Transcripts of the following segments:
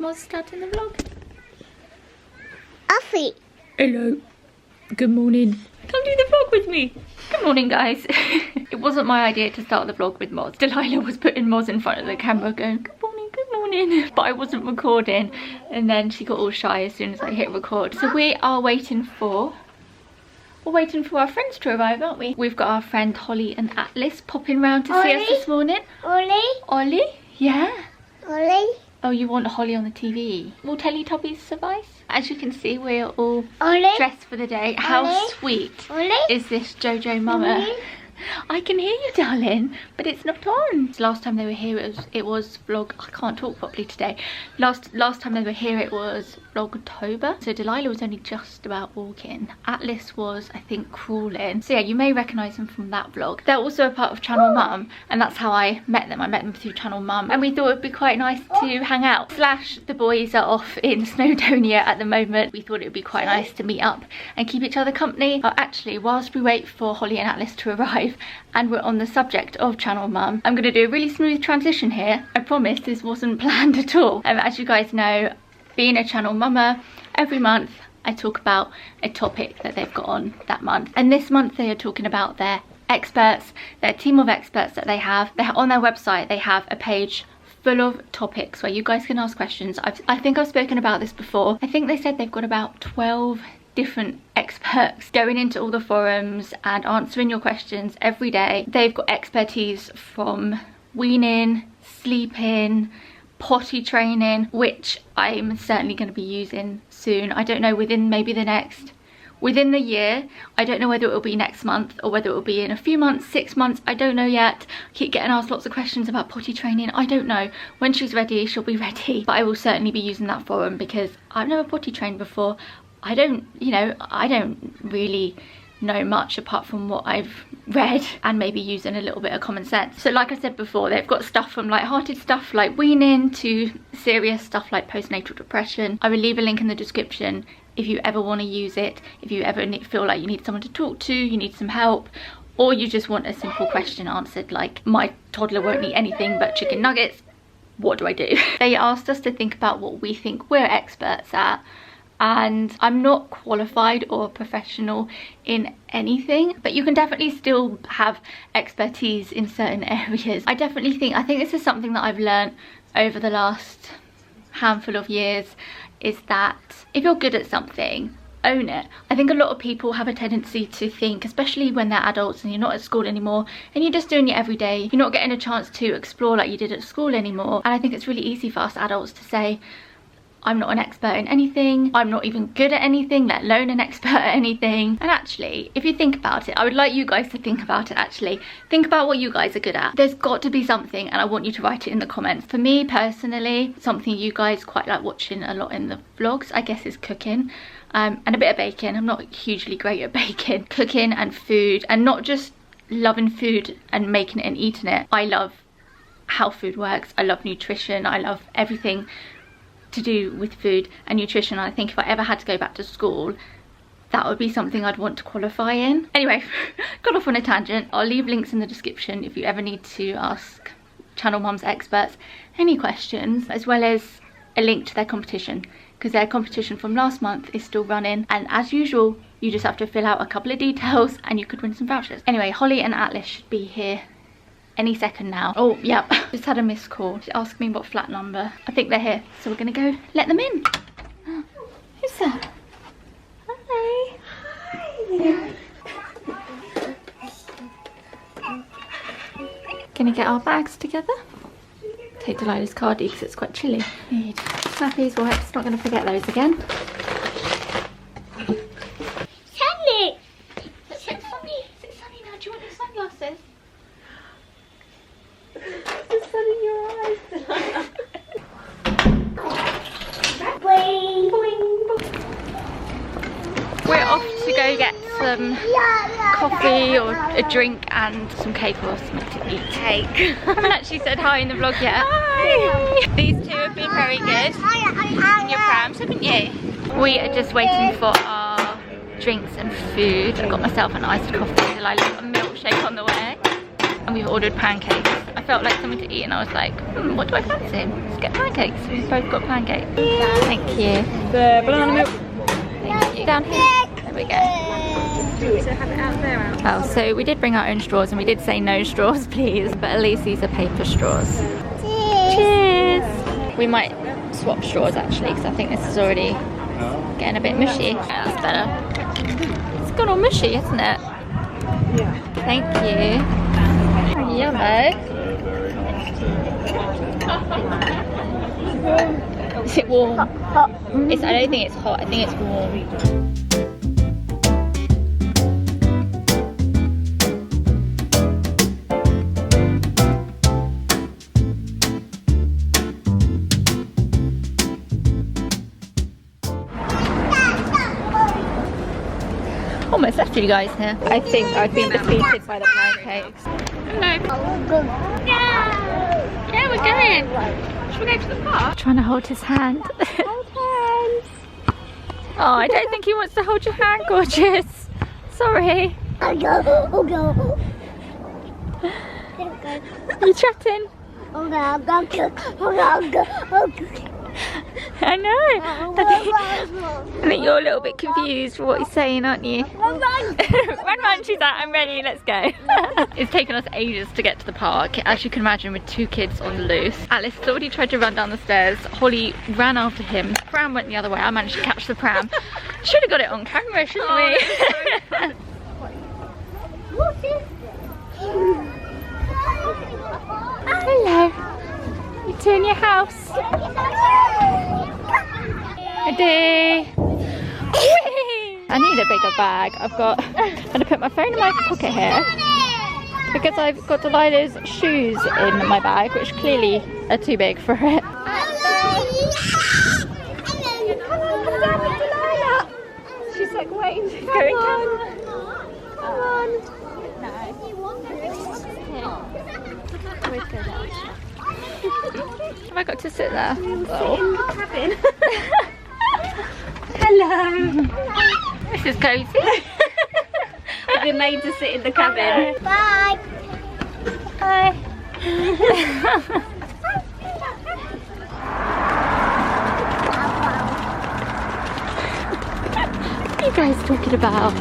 Moz starting the vlog? Offie. Hello. Good morning. Come do the vlog with me. Good morning, guys. It wasn't my idea to start the vlog with Moz. Delilah was putting Moz in front of the camera going, good morning, good morning. But I wasn't recording. And then she got all shy as soon as I hit record. So we are waiting for... We're waiting for our friends to arrive, aren't we? We've got our friend Holly and Atlas popping round to see us this morning. Ollie. Ollie? Yeah? Ollie. Oh, you want Holly on the TV? Will Teletubbies suffice? As you can see, we're all Ollie. dressed for the day. How Ollie. sweet Ollie. is this Jojo mama? Ollie. I can hear you, darling, but it's not on. Last time they were here, it was vlog. I can't talk properly today. Last time they were here, it was Vlogtober. So Delilah was only just about walking. Atlas was, I think, crawling. So yeah, you may recognise them from that vlog. They're also a part of Channel Mum, and that's how I met them. I met them through Channel Mum, and we thought it'd be quite nice to hang out. Slash, the boys are off in Snowdonia at the moment. We thought it would be quite nice to meet up and keep each other company. But actually, whilst we wait for Holly and Atlas to arrive, and we're on the subject of Channel Mum, I'm going to do a really smooth transition here. I promise this wasn't planned at all. As you guys know, being a Channel Mama, every month I talk about a topic that they've got on that month. And this month they are talking about their experts, their team of experts that they have. On their website they have a page full of topics where you guys can ask questions. I think I've spoken about this before. I think they said they've got about 12 different experts going into all the forums and answering your questions every day. They've got expertise from weaning, sleeping, potty training, which I'm certainly going to be using soon. I don't know, within the year. I don't know whether it will be next month or whether it will be in a few months, 6 months. I don't know yet. I keep getting asked lots of questions about potty training. I don't know. When she's ready, she'll be ready. But I will certainly be using that forum because I've never potty trained before. I don't really know much apart from what I've read and maybe using a little bit of common sense. So like I said before, they've got stuff from light-hearted stuff like weaning to serious stuff like postnatal depression. I will leave a link in the description if you ever want to use it, if you ever feel like you need someone to talk to, you need some help, or you just want a simple question answered like, my toddler won't eat anything but chicken nuggets, what do I do? They asked us to think about what we think we're experts at. And I'm not qualified or professional in anything, but you can definitely still have expertise in certain areas. I think this is something that I've learned over the last handful of years, is that if you're good at something, own it. I think a lot of people have a tendency to think, especially when they're adults and you're not at school anymore and you're just doing it every day, you're not getting a chance to explore like you did at school anymore. And I think it's really easy for us adults to say, I'm not an expert in anything, I'm not even good at anything, let alone an expert at anything. And actually, if you think about it, I would like you guys to think about it actually. Think about what you guys are good at. There's got to be something, and I want you to write it in the comments. For me personally, something you guys quite like watching a lot in the vlogs, I guess, is cooking. And a bit of baking. I'm not hugely great at baking. Cooking and food, and not just loving food and making it and eating it. I love how food works, I love nutrition, I love everything to do with food and nutrition. I think if I ever had to go back to school, that would be something I'd want to qualify in. Anyway, got off on a tangent. I'll leave links in the description if you ever need to ask Channel Mum's experts any questions, as well as a link to their competition, because their competition from last month is still running, and as usual you just have to fill out a couple of details and you could win some vouchers. Anyway, Holly and Atlas should be here any second now. Oh, yep. Just had a missed call. She asked me what flat number. I think they're here. So we're gonna go let them in. Oh, who's that? Hi. Hi. Gonna get our bags together. Take Delilah's card because it's quite chilly. Need snappies, wipes. Not gonna forget those again. Sunny. Is it sunny? Is it sunny now? Do you want your sunglasses? The sun in your eyes. Boing. We're off to go get some coffee or a drink and some cake or something to eat. Cake. I haven't actually said hi in the vlog yet. Hi. These two have been very good in your prams, haven't you? We are just waiting for our drinks and food. I got myself an iced coffee, Delilah got a milkshake on the way. and we've ordered pancakes. I felt like something to eat and I was like, what do I fancy? Let's get pancakes. We've both got pancakes. Thank you. The banana milk. Thank you. Down here. There we go. So have it out there. Oh, so we did bring our own straws and we did say no straws please, but at least these are paper straws. Cheers! We might swap straws actually because I think this is already getting a bit mushy. Yeah, that's better. It's gone all mushy, hasn't it? Yeah. Thank you. Yellow. Is it warm? It's, I don't think it's hot, I think it's warm. Almost left you guys here. I think I've been defeated by the pancakes. Hello. Yeah, we're going. Should we go to the park? Trying to hold his hand. Hold hands. Oh, I don't think he wants to hold your hand, gorgeous. Sorry. Oh go. You chatting? Oh go. I know. I think you're a little bit confused for what he's saying, aren't you? Run, she's out, I'm ready, let's go. It's taken us ages to get to the park, as you can imagine, with 2 kids on the loose. Alice has already tried to run down the stairs. Holly ran after him. The pram went the other way. I managed to catch the pram. Should have got it on camera, shouldn't we? What is Hello. You two in your house? Ready? I need a bigger bag. I'm gonna put my phone in my pocket here because I've got Delilah's shoes in my bag, which clearly are too big for it. She's like waiting to go. Come on. Have I got to sit there? In the cabin. Hello. This is cozy. We've been made to sit in the cabin. Bye. Hi. What are you guys talking about?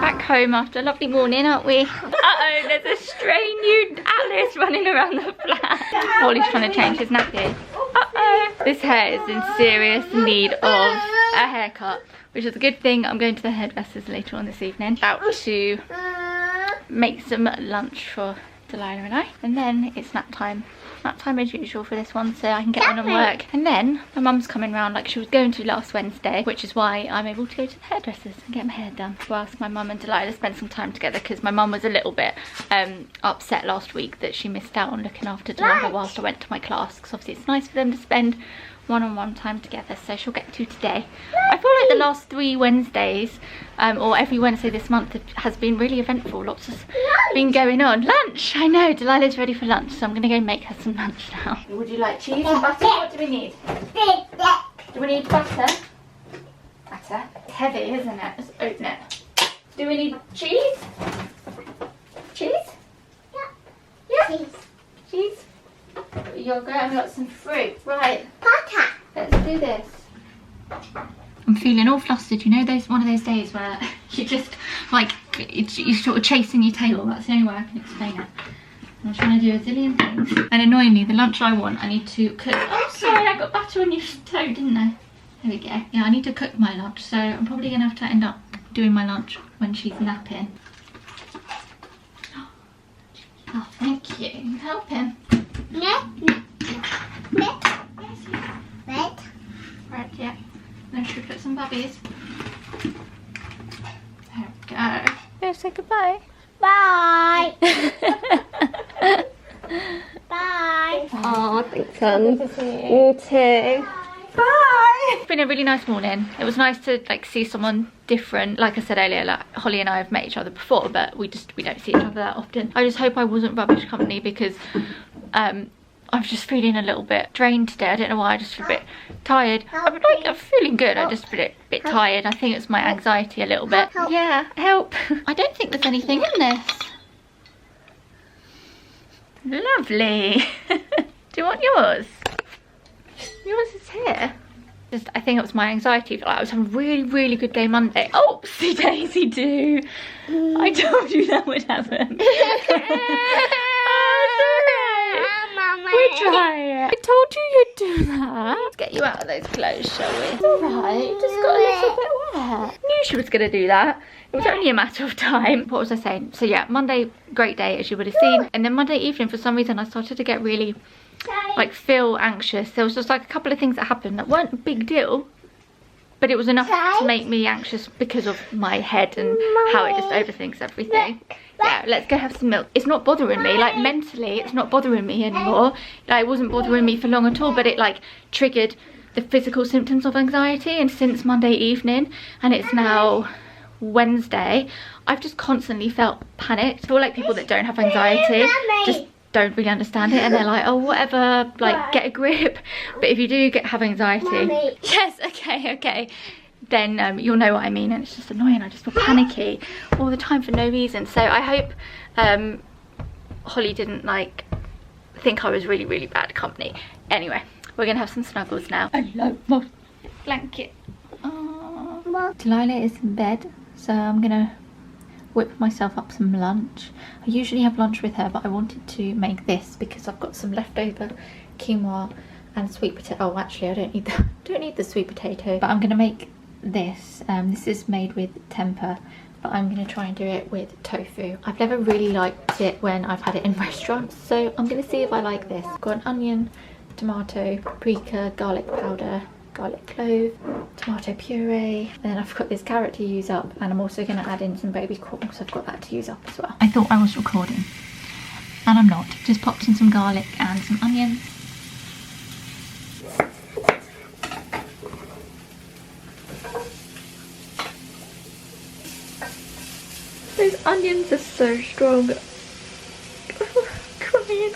Back home after a lovely morning, aren't we? Uh-oh, there's a stray new Atlas running around the flat. Wally's trying to change his nappy. Uh-oh. This hair is in serious need of a haircut, which is a good thing. I'm going to the hairdressers later on this evening. About to make some lunch for Delilah and I. And then it's nap time. Nap time as usual for this one, so I can get on and work. And then my mum's coming round like she was going to last Wednesday, which is why I'm able to go to the hairdressers and get my hair done. Whilst my mum and Delilah spend some time together, because my mum was a little bit upset last week that she missed out on looking after Delilah whilst I went to my class, because obviously it's nice for them to spend one-on-one time together, so she'll get to today. I feel like the last 3 Wednesdays, or every Wednesday this month, has been really eventful. Lots has been going on. Lunch! I know, Delilah's ready for lunch, so I'm gonna go make her some lunch now. Would you like cheese and butter? What do we need? Do we need butter? Butter? It's heavy, isn't it? Let's open it. Do we need cheese? Cheese? Yeah. Cheese? Yogurt, and we've got some fruit. Right. Butter. Let's do this. I'm feeling all flustered. You know, one of those days where you just like you're sort of chasing your tail. That's the only way I can explain it. I'm trying to do a zillion things. And annoyingly, the lunch I want, I need to cook. Oh, sorry, I got butter on your toe, didn't I? There we go. Yeah, I need to cook my lunch, so I'm probably gonna have to end up doing my lunch when she's napping. Oh, thank you. You help him. Right, yeah. Then should we put some bubbies? There we go. Go say goodbye. Bye. Bye. Oh, thanks, son. You too. Bye. It's been a really nice morning. It was nice to like see someone different. Like I said earlier, like Holly and I have met each other before, but we don't see each other that often. I just hope I wasn't rubbish company, because I'm just feeling a little bit drained today. I don't know why, I just feel a bit tired. I'm feeling good, I just feel a bit tired. I think it's my anxiety a little bit. Yeah, help. I don't think there's anything in this. Lovely. Do you want yours? Yours is here. Just, I think it was my anxiety. I was having a really good day Monday. Oh, see Daisy do. I told you that would happen. We'll try it. I told you you'd do that. Let's get you out of those clothes, shall we? It's alright, you just got a little bit wet. I knew she was going to do that. It was only a matter of time. What was I saying? So yeah, Monday, great day as you would have seen. And then Monday evening, for some reason, I started to get really, like, feel anxious. There was just like a couple of things that happened that weren't a big deal, but it was enough to make me anxious because of my head and how it just overthinks everything. Yeah, let's go have some milk. It's not bothering me, like mentally, it's not bothering me anymore. Like, it wasn't bothering me for long at all, but it like triggered the physical symptoms of anxiety. And since Monday evening, and it's now Wednesday, I've just constantly felt panicked. I feel like people that don't have anxiety just don't really understand it, and they're like, oh whatever, like get a grip. But if you do have anxiety, yes, okay, then you'll know what I mean. And it's just annoying. I just feel panicky all the time for no reason. So I hope Holly didn't like think I was really bad company. Anyway, we're gonna have some snuggles now. I love my blanket. Delilah is in bed, so I'm gonna whip myself up some lunch. I usually have lunch with her, but I wanted to make this because I've got some leftover quinoa and sweet potato. Oh, actually, I don't need the sweet potato, but I'm gonna make this. This is made with tempeh, but I'm gonna try and do it with tofu. I've never really liked it when I've had it in restaurants, so I'm gonna see if I like this. I've got an onion, tomato, paprika, garlic powder, garlic clove, tomato puree, and then I've got this carrot to use up, and I'm also going to add in some baby corn, so I've got that to use up as well. I thought I was recording, and I'm not. Just popped in some garlic and some onions. Those onions are so strong. Crying.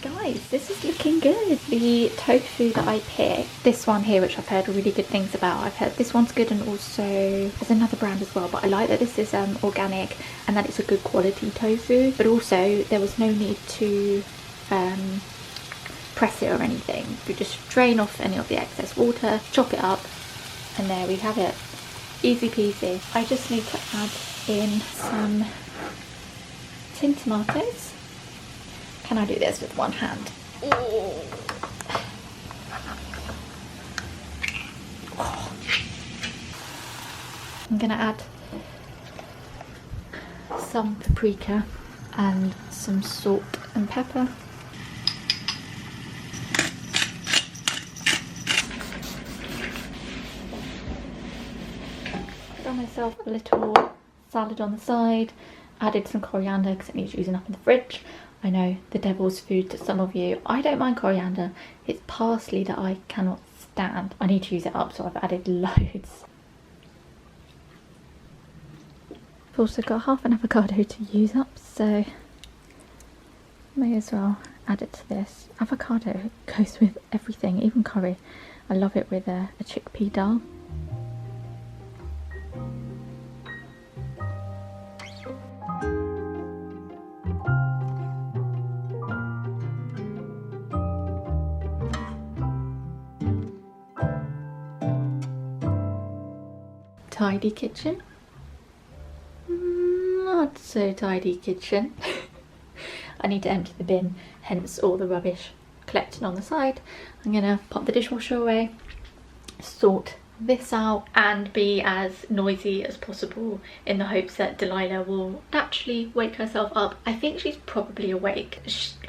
Guys, this is looking good. The tofu that I picked, this one here, which I've heard really good things about. I've heard this one's good, and also there's another brand as well, but I like that this is organic and that it's a good quality tofu. But also there was no need to press it or anything. You just drain off any of the excess water, chop it up, and there we have it. Easy peasy. I just need to add in some tin tomatoes. Can I do this with one hand? Oh. I'm gonna add some paprika and some salt and pepper. Got myself a little salad on the side, added some coriander because it needs using up in the fridge. I know, the devil's food to some of you. I don't mind coriander. It's parsley that I cannot stand. I need to use it up, so I've added loads. I've also got half an avocado to use up, so may as well add it to this. Avocado goes with everything, even curry. I love it with a chickpea dal. Tidy kitchen. Not so tidy kitchen. I need to empty the bin, hence all the rubbish collected on the side. I'm gonna pop the dishwasher away, sort this out, and be as noisy as possible in the hopes that Delilah will naturally wake herself up. I think she's probably awake.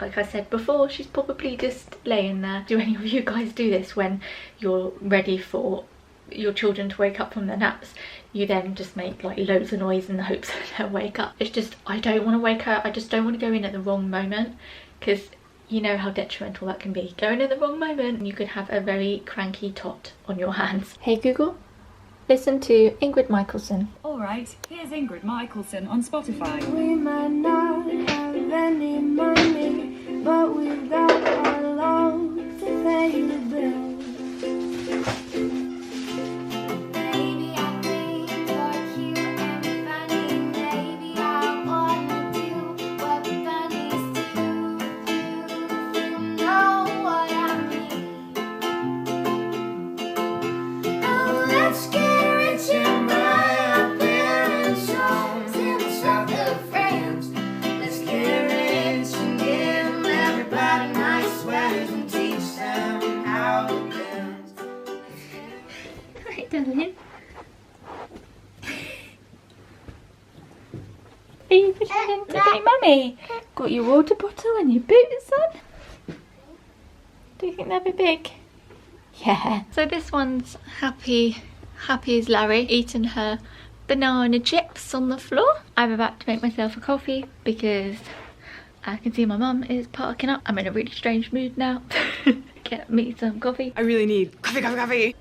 Like I said before, she's probably just laying there. Do any of you guys do this when you're ready for your children to wake up from their naps? You then just make like loads of noise in the hopes that they'll wake up. It's just, I don't want to wake her. I just don't want to go in at the wrong moment, because you know how detrimental that can be. Go in at the wrong moment and you could have a very cranky tot on your hands. Hey Google, listen to Ingrid Michaelson. Alright, here's Ingrid Michaelson on Spotify. We might not any money, but we've got our love to pay the bills. Baby, I think you're cute and funny. Maybe I wanna do what bunnies do. You know what I mean. Oh, let's get rich and buy our parents' homes in the south of France. Let's get rich and give everybody nice sweaters and teach them how to dance. Right, darling. Are you pretending to be mummy? Got your water bottle and your boots on? Do you think they'll be big? Yeah. So this one's happy as Larry, eating her banana chips on the floor. I'm about to make myself a coffee because I can see my mum is parking up. I'm in a really strange mood now. Get me some coffee. I really need coffee, coffee, coffee.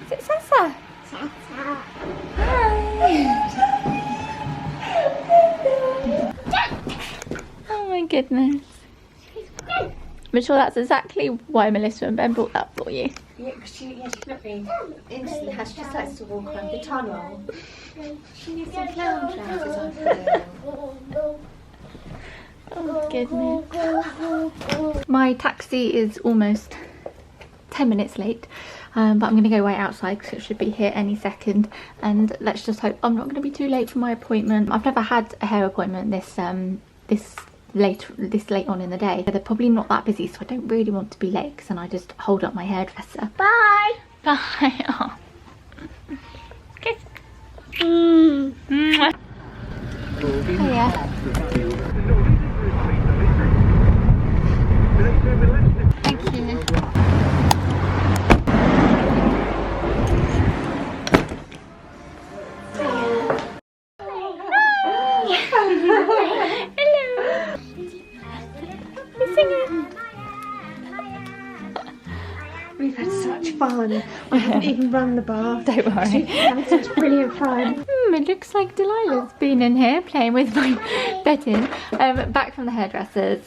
Is it Sasa? Oh my goodness. I'm sure that's exactly why Melissa and Ben bought that for you. Yeah, because she literally instantly has, she just likes to walk around the tunnel. She needs some clown trousers on her. Oh goodness. My taxi is almost 10 minutes late, but I'm going to go wait outside because it should be here any second, and let's just hope I'm not going to be too late for my appointment. I've never had a hair appointment this late on in the day. They're probably not that busy, so I don't really want to be late because then I just hold up my hairdresser. Bye. Bye. Oh. Kiss. Mm. Hiya. Thank you. We've had such fun. I haven't even run the bath. Don't worry. We've had such brilliant fun. It looks like Delilah's been in here playing with my bedding. Back from the hairdressers.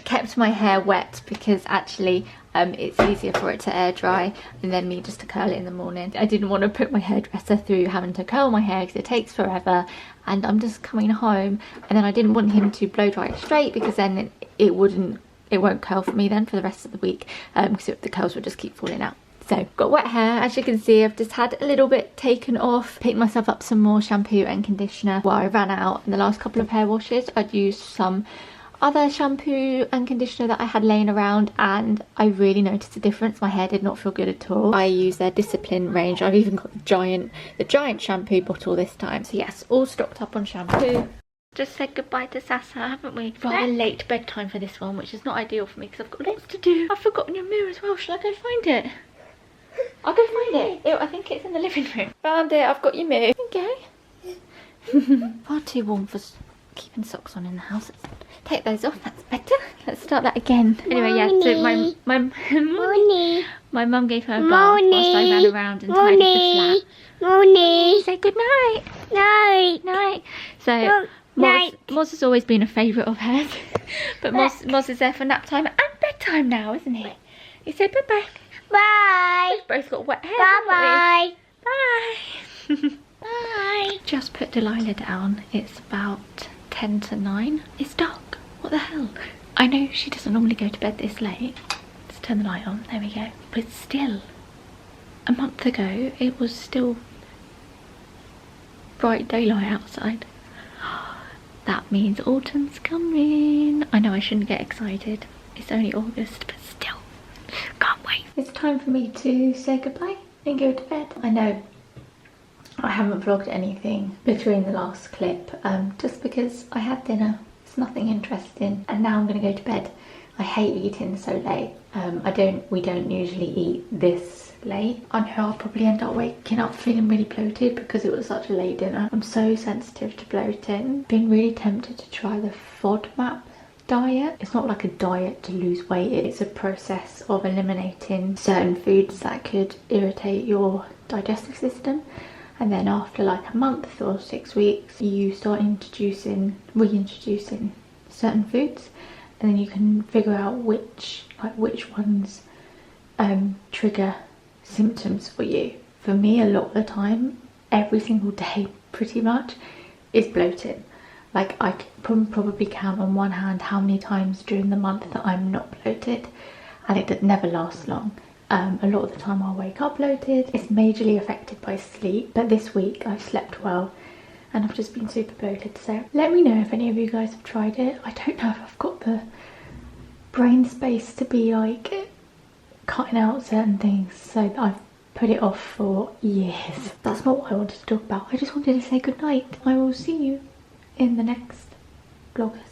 Kept my hair wet because actually it's easier for it to air dry and then me just to curl it in the morning. I didn't want to put my hairdresser through having to curl my hair because it takes forever, and I'm just coming home, and then I didn't want him to blow dry it straight because then it won't curl for me then for the rest of the week, because the curls will just keep falling out. So got wet hair, as you can see. I've just had a little bit taken off, picked myself up some more shampoo and conditioner while I ran out. In the last couple of hair washes I'd used some other shampoo and conditioner that I had laying around, and I really noticed a difference. My hair did not feel good at all. I use their Discipline range. I've even got the giant shampoo bottle this time. So yes, all stocked up on shampoo. Just said goodbye to Sasa, haven't we? Rather late bedtime for this one, which is not ideal for me because I've got lots to do. I've forgotten your mirror as well. Shall I go find it? I'll go find it. I think it's in the living room. Found it. I've got your mirror. Okay. Far too warm for keeping socks on in the house. Take those off. That's better. Let's start that again. Anyway, yeah. So my mum gave her a bath whilst I ran around and tidied the flat. Morning. Say good night. Night. Night. So. Moz has always been a favourite of hers, but Moz is there for nap time and bedtime now, isn't he? He said bye-bye. Bye. We've both got wet hair, Bye-bye. Bye. Bye. Just put Delilah down. It's about 10 to 9. It's dark. What the hell? I know she doesn't normally go to bed this late. Let's turn the light on. There we go. But still, a month ago, it was still bright daylight outside. That means autumn's coming. I know I shouldn't get excited. It's only August, but still, can't wait. It's time for me to say goodbye and go to bed. I know I haven't vlogged anything between the last clip, just because I had dinner. It's nothing interesting, and now I'm gonna go to bed. I hate eating so late. We don't usually eat this late. I know I'll probably end up waking up feeling really bloated because it was such a late dinner. I'm so sensitive to bloating. Been really tempted to try the FODMAP diet. It's not like a diet to lose weight, it's a process of eliminating certain foods that could irritate your digestive system, and then after like a month or 6 weeks you start reintroducing certain foods, and then you can figure out which ones trigger symptoms for you. For me, a lot of the time, every single day pretty much, is bloating. Like I can probably count on one hand how many times during the month that I'm not bloated, and it never lasts long. A lot of the time I'll wake up bloated. It's majorly affected by sleep, but this week I've slept well and I've just been super bloated. So let me know if any of you guys have tried it. I don't know if I've got the brain space to be like cutting out certain things, so I've put it off for years. That's not what I wanted to talk about. I just wanted to say good night. I will see you in the next Vlogust.